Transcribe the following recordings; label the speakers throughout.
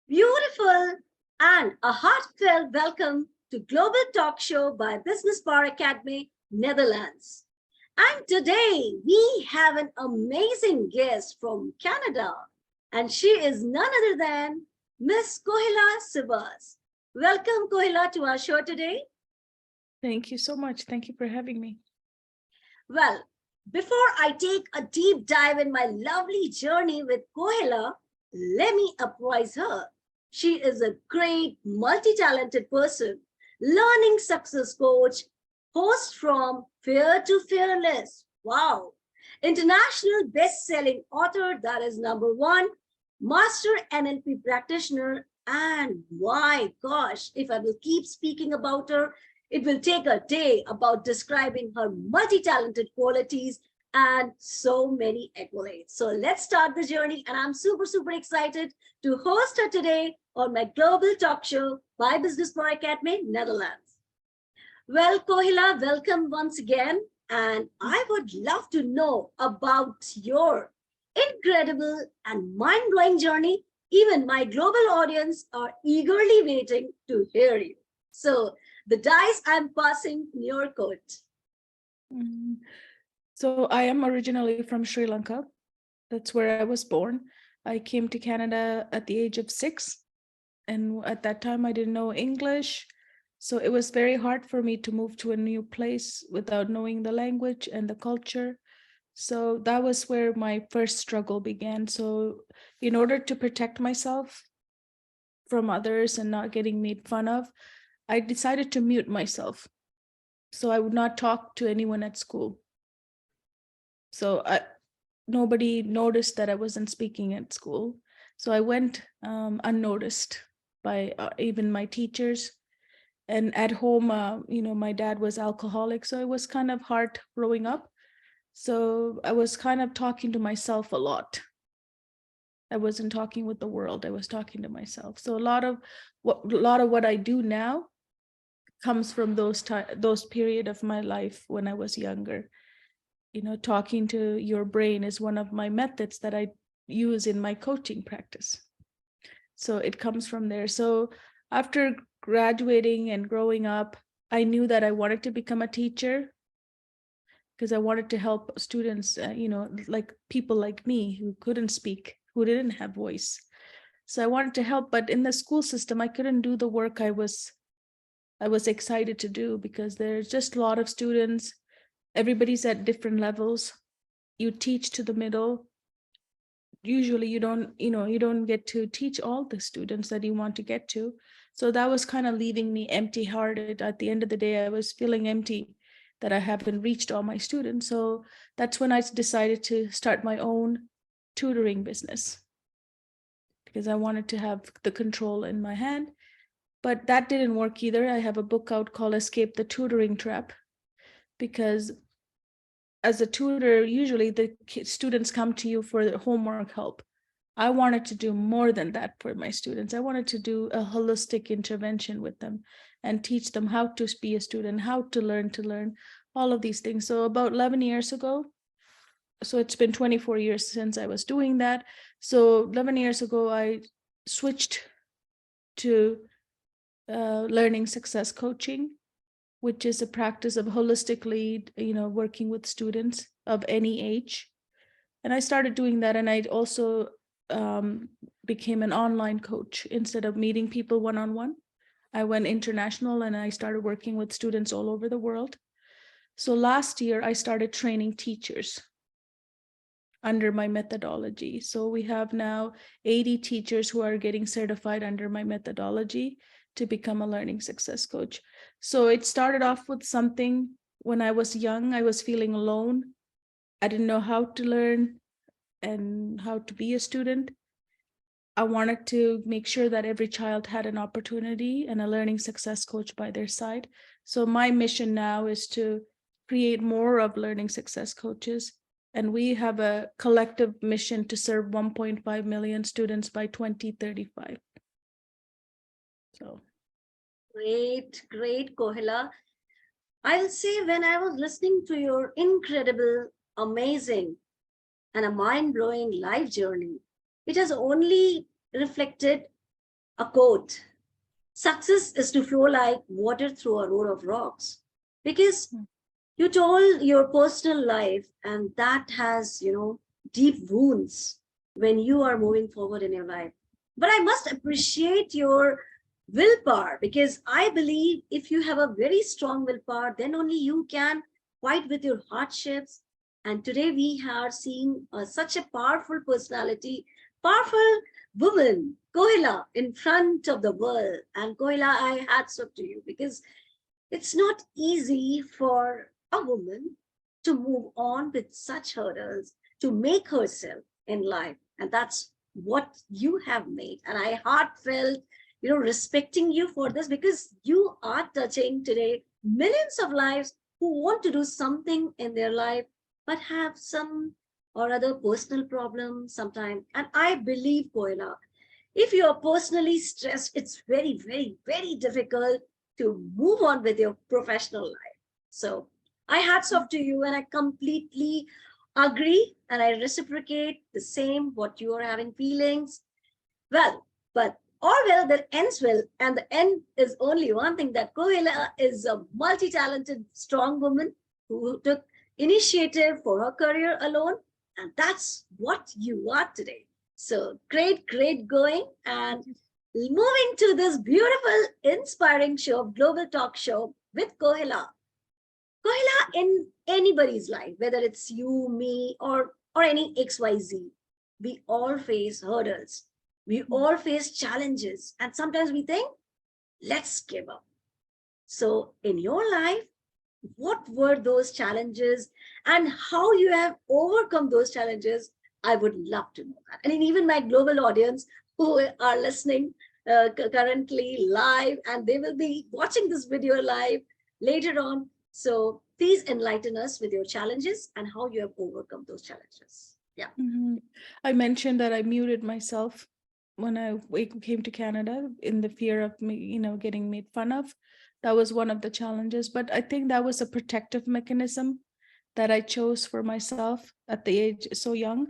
Speaker 1: Beautiful and a heartfelt welcome to Global Talk Show by Business Bar Academy, Netherlands. And today we have an amazing guest from Canada, and she is none other than Miss Kohila Sivas. Welcome, Kohila, to our show today.
Speaker 2: Thank you so much. Thank you for having me.
Speaker 1: Well, before I take a deep dive in my lovely journey with Kohila, let me apprise her. She is a great, multi-talented person, learning success coach, host from Fear to Fearless. Wow. International best-selling author that is number one, master NLP practitioner, and my gosh, if I will keep speaking about her, it will take a day about describing her multi-talented qualities and so many accolades. So let's start the journey. And I'm super excited to host her today on my global talk show by Business Bar Academy, Netherlands. Well, Kohila, welcome once again. And I would love to know about your incredible and mind-blowing journey. Even my global audience are eagerly waiting to hear you. So the dice I'm passing in your court.
Speaker 2: So I am originally from Sri Lanka. That's where I was born. I came to Canada at the age of 6. And at that time, I didn't know English. So it was very hard for me to move to a new place without knowing the language and the culture. So that was where my first struggle began. So in order to protect myself from others and not getting made fun of, I decided to mute myself. So I would not talk to anyone at school. So nobody noticed that I wasn't speaking at school. So I went unnoticed by even my teachers. And at home, my dad was alcoholic. So it was kind of hard growing up. So I was kind of talking to myself a lot. I wasn't talking with the world. I was talking to myself. So a lot of what I do now comes from those period of my life when I was younger. Talking to your brain is one of my methods that I use in my coaching practice. So it comes from there. So after graduating and growing up, I knew that I wanted to become a teacher because I wanted to help students, like people like me who couldn't speak, who didn't have voice. So I wanted to help, but in the school system, I couldn't do the work I was excited to do because there's just a lot of students. Everybody's at different levels. You teach to the middle. Usually you don't get to teach all the students that you want to get to. So that was kind of leaving me empty-hearted. At the end of the day, I was feeling empty that I haven't reached all my students. So that's when I decided to start my own tutoring business because I wanted to have the control in my hand. But that didn't work either. I have a book out called Escape the Tutoring Trap because as a tutor, usually the students come to you for their homework help. I wanted to do more than that for my students. I wanted to do a holistic intervention with them and teach them how to be a student, how to learn all of these things. So about 11 years ago, so it's been 24 years since I was doing that. So 11 years ago, I switched to learning success coaching, which is a practice of holistically, working with students of any age. And I started doing that. And I also became an online coach. Instead of meeting people one-on-one, I went international and I started working with students all over the world. So last year, I started training teachers under my methodology. So we have now 80 teachers who are getting certified under my methodology to become a learning success coach. So it started off with something when I was young. I was feeling alone. I didn't know how to learn and how to be a student. I wanted to make sure that every child had an opportunity and a learning success coach by their side. So my mission now is to create more of learning success coaches. And we have a collective mission to serve 1.5 million students by 2035. So
Speaker 1: Great, Kohila. I'll say when I was listening to your incredible, amazing, and a mind-blowing life journey, it has only reflected A quote: success is to flow like water through a road of rocks. Because you told your personal life, and that has, deep wounds when you are moving forward in your life. But I must appreciate your willpower, because I believe if you have a very strong willpower, then only you can fight with your hardships. And today we are seeing such a powerful personality, powerful woman, Kohila, in front of the world. And Kohila, I hats off to you, because it's not easy for a woman to move on with such hurdles, to make herself in life. And that's what you have made. And I heartfelt, respecting you for this, because you are touching today millions of lives who want to do something in their life, but have some or other personal problem sometime. And I believe, Koila, if you are personally stressed, it's very, very, very difficult to move on with your professional life. So I hats off to you, and I completely agree and I reciprocate the same what you are having feelings. Well, but all well that ends well, and the end is only one thing, that Kohila is a multi-talented, strong woman who took initiative for her career alone, and that's what you are today. So great, great going. And moving to this beautiful, inspiring show, Global Talk Show with Kohila. Kohila, in anybody's life, whether it's you, me, or any XYZ, we all face hurdles. We all face challenges. And sometimes we think, let's give up. So in your life, what were those challenges and how you have overcome those challenges? I would love to know that. And even my global audience who are listening currently live, and they will be watching this video live later on. So please enlighten us with your challenges and how you have overcome those challenges. Yeah.
Speaker 2: I mentioned that I muted myself when came to Canada in the fear of me, getting made fun of. That was one of the challenges, but I think that was a protective mechanism that I chose for myself at the age so young,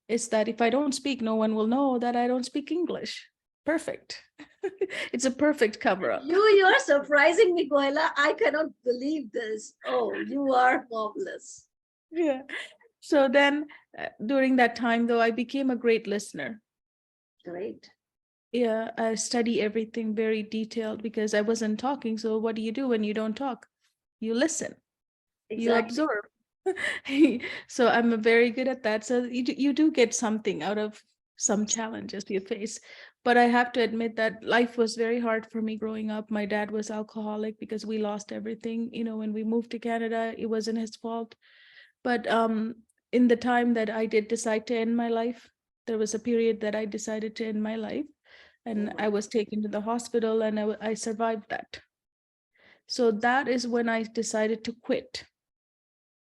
Speaker 2: is that if I don't speak, no one will know that I don't speak English. Perfect. It's a perfect cover up.
Speaker 1: You're surprising me, Kohila. I cannot believe this. Oh, you are marvelous.
Speaker 2: Yeah. So then during that time, though, I became a great listener.
Speaker 1: Great.
Speaker 2: Yeah, I study everything very detailed because I wasn't talking. So what do you do when you don't talk? You listen, you
Speaker 1: Exactly.
Speaker 2: observe. So I'm very good at that. So you do get something out of some challenges you face. But I have to admit that life was very hard for me growing up. My dad was alcoholic because we lost everything. When we moved to Canada, it wasn't his fault. But in the time that I did decide to end my life, there was a period that I decided to end my life, and I was taken to the hospital, and I survived that. So that is when I decided to quit.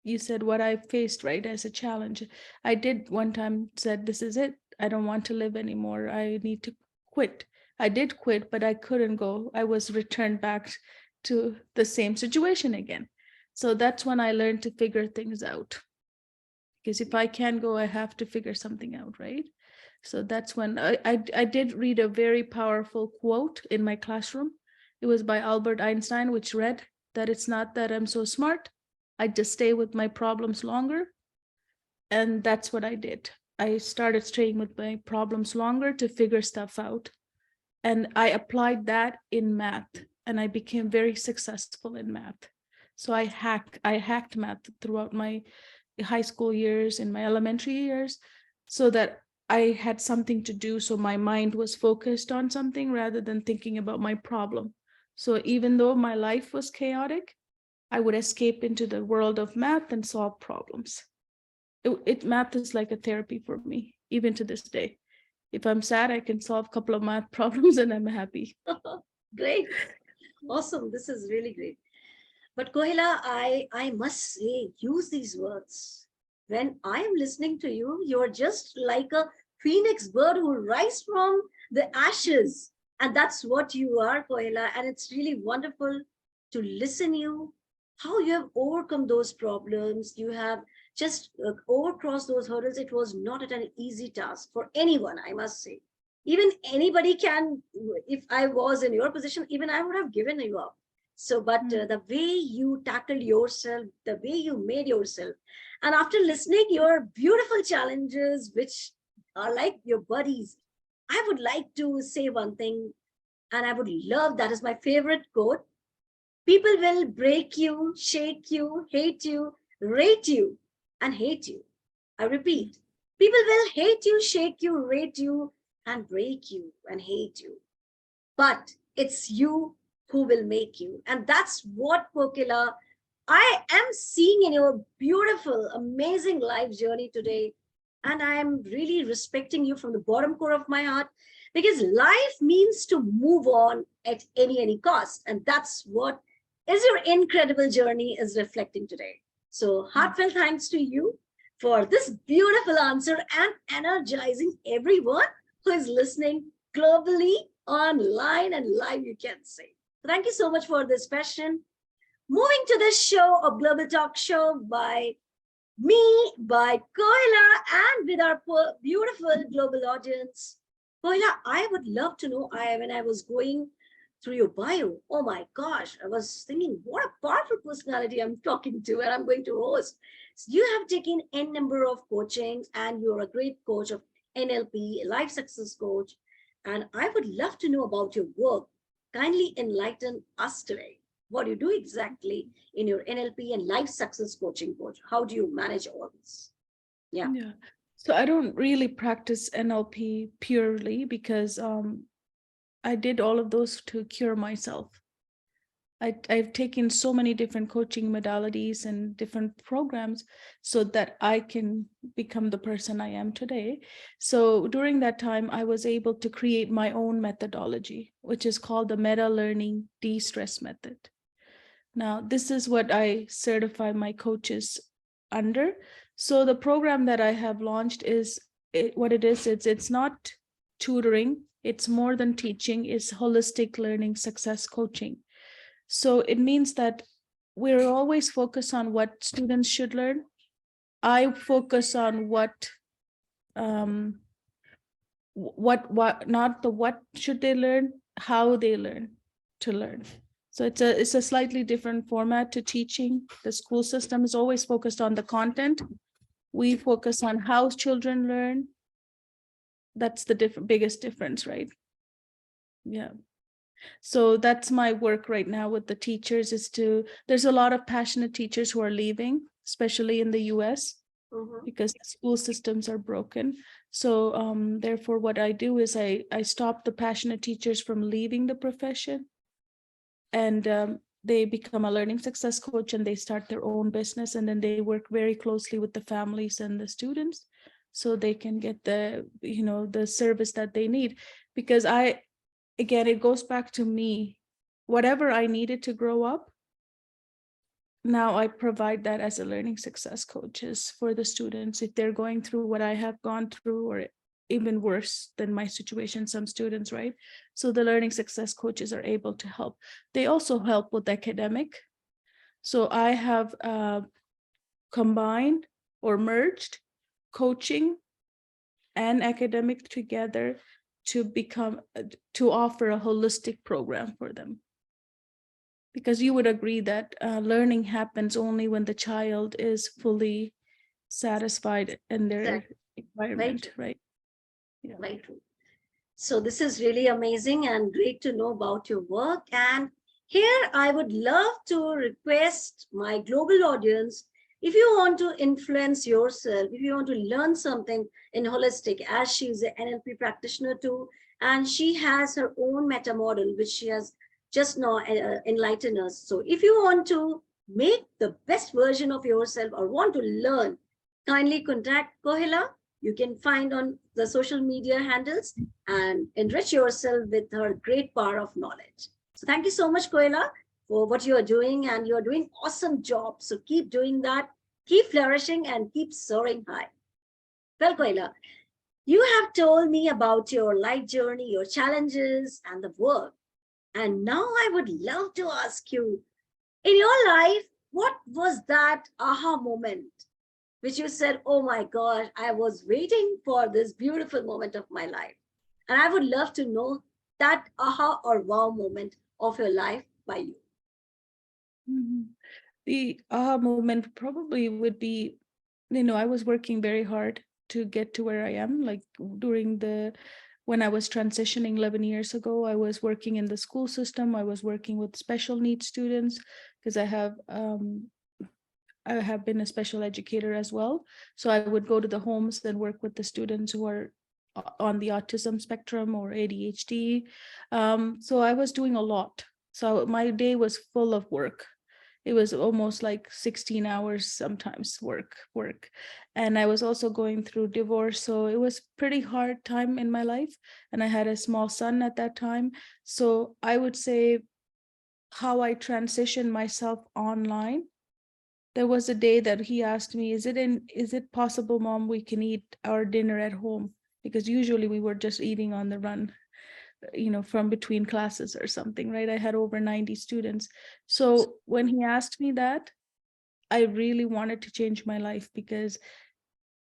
Speaker 2: You said what I faced, right, as a challenge. I did one time said, this is it. I don't want to live anymore. I need to quit. I did quit, but I couldn't go. I was returned back to the same situation again. So that's when I learned to figure things out. Because if I can't go, I have to figure something out, right? So that's when I did read a very powerful quote in my classroom. It was by Albert Einstein, which read that it's not that I'm so smart, I just stay with my problems longer. And that's what I did. I started staying with my problems longer to figure stuff out. And I applied that in math, and I became very successful in math. So I hacked math throughout my high school years, in my elementary years, so that I had something to do. So my mind was focused on something rather than thinking about my problem. So even though my life was chaotic, I would escape into the world of math and solve problems. Math is like a therapy for me, even to this day. If I'm sad, I can solve a couple of math problems and I'm happy.
Speaker 1: Great. Awesome. This is really great. But Kohila, I must say, use these words. When I am listening to you, you're just like a phoenix bird who rise from the ashes. And that's what you are, Kohila. And it's really wonderful to listen you, how you have overcome those problems. You have just overcrossed those hurdles. It was not an easy task for anyone, I must say. Even anybody can, if I was in your position, even I would have given you up. So, but the way you tackled yourself, the way you made yourself, and after listening your beautiful challenges, which are like your buddies, I would like to say one thing, and I would love, that is my favorite quote: people will break you, shake you, hate you, rate you, and hate you. I repeat, people will hate you, shake you, rate you, and break you and hate you. But it's you who will make you. And that's what, Kokila, I am seeing in your beautiful, amazing life journey today. And I am really respecting you from the bottom core of my heart, because life means to move on at any cost. And that's what is your incredible journey is reflecting today. So heartfelt thanks to you for this beautiful answer and energizing everyone who is listening globally, online, and live, you can say. Thank you so much for this question. Moving to the show of Global Talk Show by me, by Kohila, and with our beautiful global audience. Kohila, I would love to know, when I was going through your bio, oh my gosh, I was thinking, what a powerful personality I'm talking to and I'm going to host. So you have taken N number of coachings and you're a great coach of NLP, life success coach. And I would love to know about your work. Kindly enlighten us today. What do you do exactly in your NLP and life success coaching coach? How do you manage all this? Yeah.
Speaker 2: Yeah. So I don't really practice NLP purely because I did all of those to cure myself. I've taken so many different coaching modalities and different programs so that I can become the person I am today. So during that time, I was able to create my own methodology, which is called the Meta Learning De-Stress Method. Now, this is what I certify my coaches under. So the program that I have launched is what it is. It's not tutoring. It's more than teaching. It's holistic learning success coaching. So it means that we're always focused on what students should learn. I focus on what not the what should they learn, how they learn to learn. So it's a slightly different format to teaching. The school system is always focused on the content. We focus on how children learn. That's the biggest difference, right? Yeah. So that's my work right now with the teachers, there's a lot of passionate teachers who are leaving, especially in the US, because the school systems are broken. So therefore, what I do is I stop the passionate teachers from leaving the profession, and they become a learning success coach and they start their own business, and then they work very closely with the families and the students so they can get the service that they need. Because again, it goes back to me. Whatever I needed to grow up, now I provide that as a learning success coaches for the students if they're going through what I have gone through, or even worse than my situation, some students, right? So the learning success coaches are able to help. They also help with academic. So I have combined or merged coaching and academic together to offer a holistic program for them. Because you would agree that learning happens only when the child is fully satisfied in their environment, right? Yeah.
Speaker 1: Right. So this is really amazing and great to know about your work. And here I would love to request my global audience, if you want to influence yourself, if you want to learn something in holistic, as she is an NLP practitioner too, and she has her own meta model, which she has just now enlightened us. So if you want to make the best version of yourself or want to learn, kindly contact Kohila. You can find on the social media handles and enrich yourself with her great power of knowledge. So thank you so much, Kohila, for what you are doing, and you're doing awesome job. So keep doing that, keep flourishing, and keep soaring high. Well, Kohila, you have told me about your life journey, your challenges, and the work. And now I would love to ask you, in your life, what was that aha moment which you said, oh my God, I was waiting for this beautiful moment of my life? And I would love to know that aha or wow moment of your life by you.
Speaker 2: Mhm. The aha moment probably would be, I was working very hard to get to where I am. Like when I was transitioning 11 years ago, I was working in the school system. I was working with special needs students because I have been a special educator as well. So I would go to the homes and work with the students who are on the autism spectrum or ADHD. So I was doing a lot. So my day was full of work. It was almost like 16 hours sometimes work. And I was also going through divorce. So it was pretty hard time in my life. And I had a small son at that time. So I would say how I transitioned myself online. There was a day that he asked me, is it possible, Mom, we can eat our dinner at home? Because usually we were just eating on the run, from between classes or something, right? I had over 90 students. So when he asked me that, I really wanted to change my life because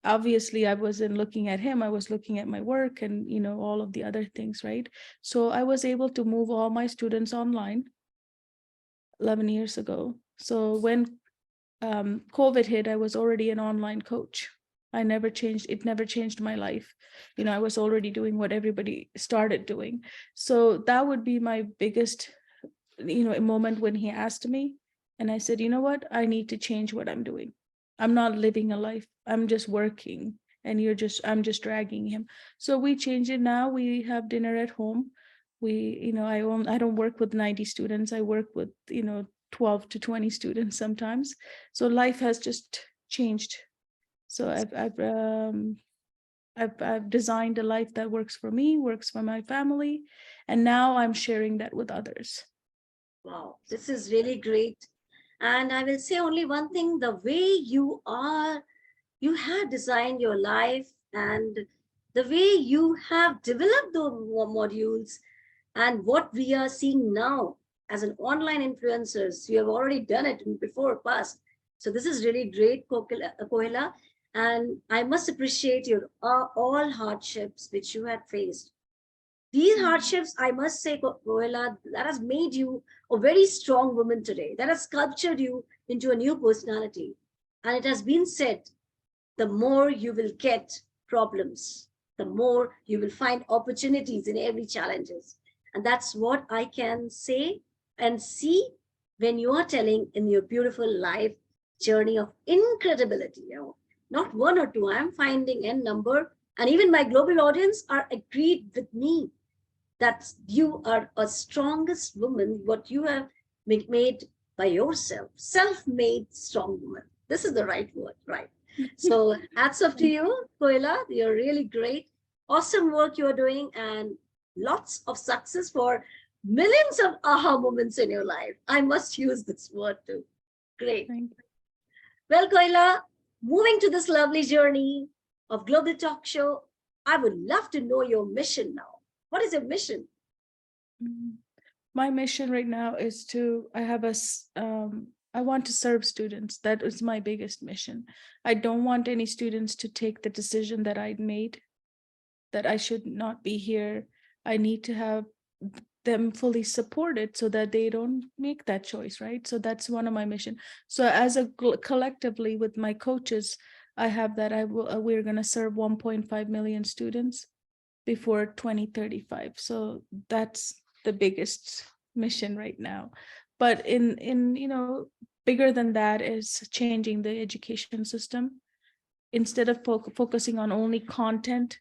Speaker 2: obviously I wasn't looking at him. I was looking at my work and, all of the other things, right? So I was able to move all my students online 11 years ago. So when COVID hit, I was already an online coach. It never changed my life. I was already doing what everybody started doing. So that would be my biggest, moment when he asked me. And I said, you know what? I need to change what I'm doing. I'm not living a life. I'm just working. And I'm just dragging him. So we change it now. We have dinner at home. I don't work with 90 students. I work with, 12 to 20 students sometimes. So life has just changed. So I've designed a life that works for me, works for my family, and now I'm sharing that with others.
Speaker 1: Wow, this is really great. And I will say only one thing, the way you are, you have designed your life, and the way you have developed the modules, and what we are seeing now as an online influencers, you have already done it in before past. So this is really great, Kohila. And I must appreciate your all hardships which you had faced. These hardships, I must say, Kohila, that has made you a very strong woman today. That has sculptured you into a new personality. And it has been said, the more you will get problems, the more you will find opportunities in every challenges. And that's what I can say and see when you are telling in your beautiful life journey of incredibility. Not one or two, I'm finding n number, and even my global audience are agreed with me that you are a strongest woman, what you have made by yourself, self-made strong woman. This is the right word, right? So hats off to you, Koila. You're really great. Awesome work you're doing, and lots of success for millions of aha moments in your life. I must use this word too. Great.
Speaker 2: Thank
Speaker 1: Well, Koila, moving to this lovely journey of Global Talk Show, I would love to know your mission now. What is your mission?
Speaker 2: you. My mission right now is I want to serve students. That is my biggest mission. I don't want any students to take the decision that I made, that I should not be here. I need to have them fully supported so that they don't make that choice, right? So that's one of my mission. So as a collectively with my coaches, I have that we're going to serve 1.5 million students before 2035. So that's the biggest mission right now. But in bigger than that is changing the education system. Instead of focusing on only content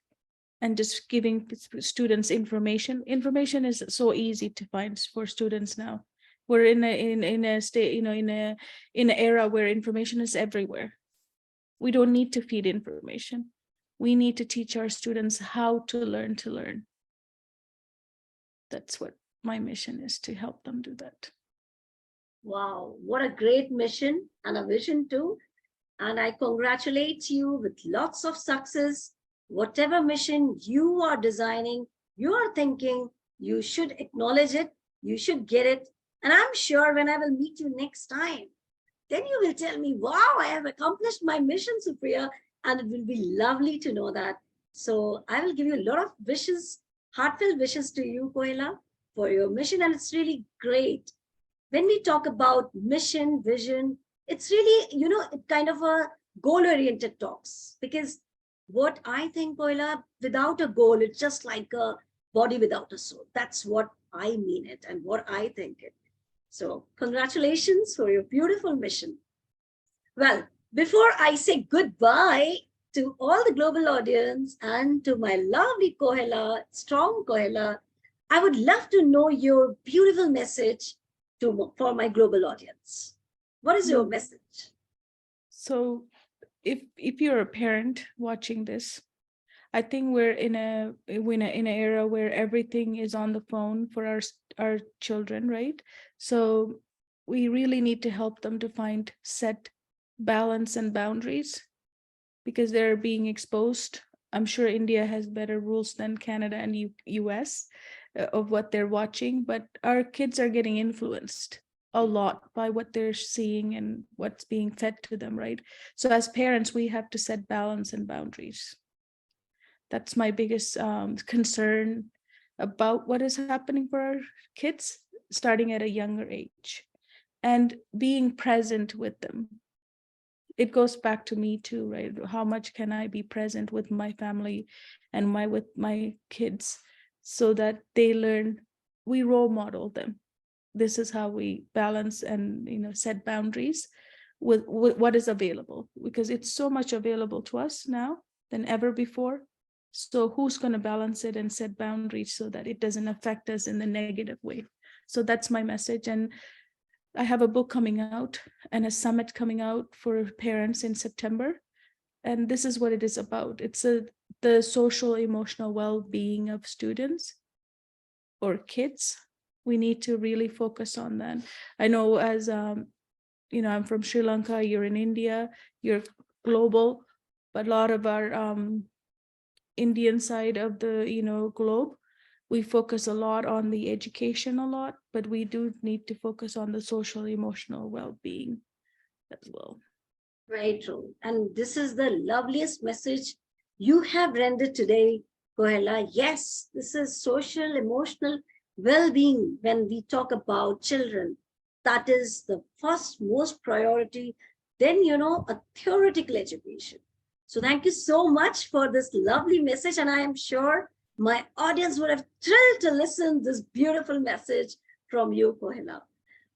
Speaker 2: and just giving students information is so easy to find for students now. We're in a state, in an era where information is everywhere. We don't need to feed information. We need to teach our students how to learn. That's what my mission is, to help them do that.
Speaker 1: Wow, what a great mission and a vision too. And I congratulate you with lots of success. Whatever mission you are designing, you are thinking, you should acknowledge it, you should get it. And I'm sure when I will meet you next time, then you will tell me, wow, I have accomplished my mission, Supriya. And it will be lovely to know that. So I will give you a lot of wishes Heartfelt wishes to you, Kohila, for your mission. And it's really great. When we talk about mission, vision, it's really, kind of a goal-oriented talks. Because what I think, Kohila, without a goal, it's just like a body without a soul. That's what I mean it and what I think it. So congratulations for your beautiful mission. Well, before I say goodbye to all the global audience and to my lovely Kohila, strong Kohila, I would love to know your beautiful message for my global audience. What is your message?
Speaker 2: So if you're a parent watching this, I think we're in an era where everything is on the phone for our children, right? So we really need to help them to find set balance and boundaries because they're being exposed. I'm sure India has better rules than Canada and US of what they're watching, but our kids are getting influenced a lot by what they're seeing and what's being fed to them, right? So as parents, we have to set balance and boundaries. That's my biggest concern about what is happening for our kids starting at a younger age and being present with them. It goes back to me too, right? How much can I be present with my family and with my kids so that they learn, we role model them. This is how we balance and set boundaries with what is available, because it's so much available to us now than ever before. So who's going to balance it and set boundaries so that it doesn't affect us in the negative way? So that's my message. And I have a book coming out and a summit coming out for parents in September. And this is what it is about. It's the social emotional well-being of students or kids. We need to really focus on that. I know as I'm from Sri Lanka, you're in India, you're global, but a lot of our Indian side of the globe, we focus a lot on the education a lot, but we do need to focus on the social emotional well-being as well.
Speaker 1: Very true. And this is the loveliest message you have rendered today, Kohila. Yes, this is social emotional well-being. When we talk about children, that is the first most priority. Then a theoretical education. So thank you so much for this lovely message. And I am sure my audience would have thrilled to listen this beautiful message from you, Kohila.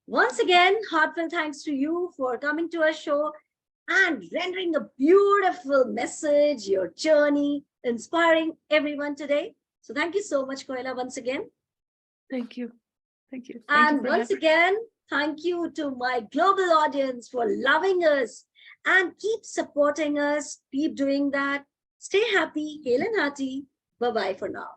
Speaker 1: Once again, heartfelt thanks to you for coming to our show and rendering a beautiful message, your journey, inspiring everyone today. So thank you so much, Kohila, once again.
Speaker 2: Thank you. Thank you.
Speaker 1: And once again, thank you to my global audience for loving us and keep supporting us. Keep doing that. Stay happy, hail and hearty. Bye-bye for now.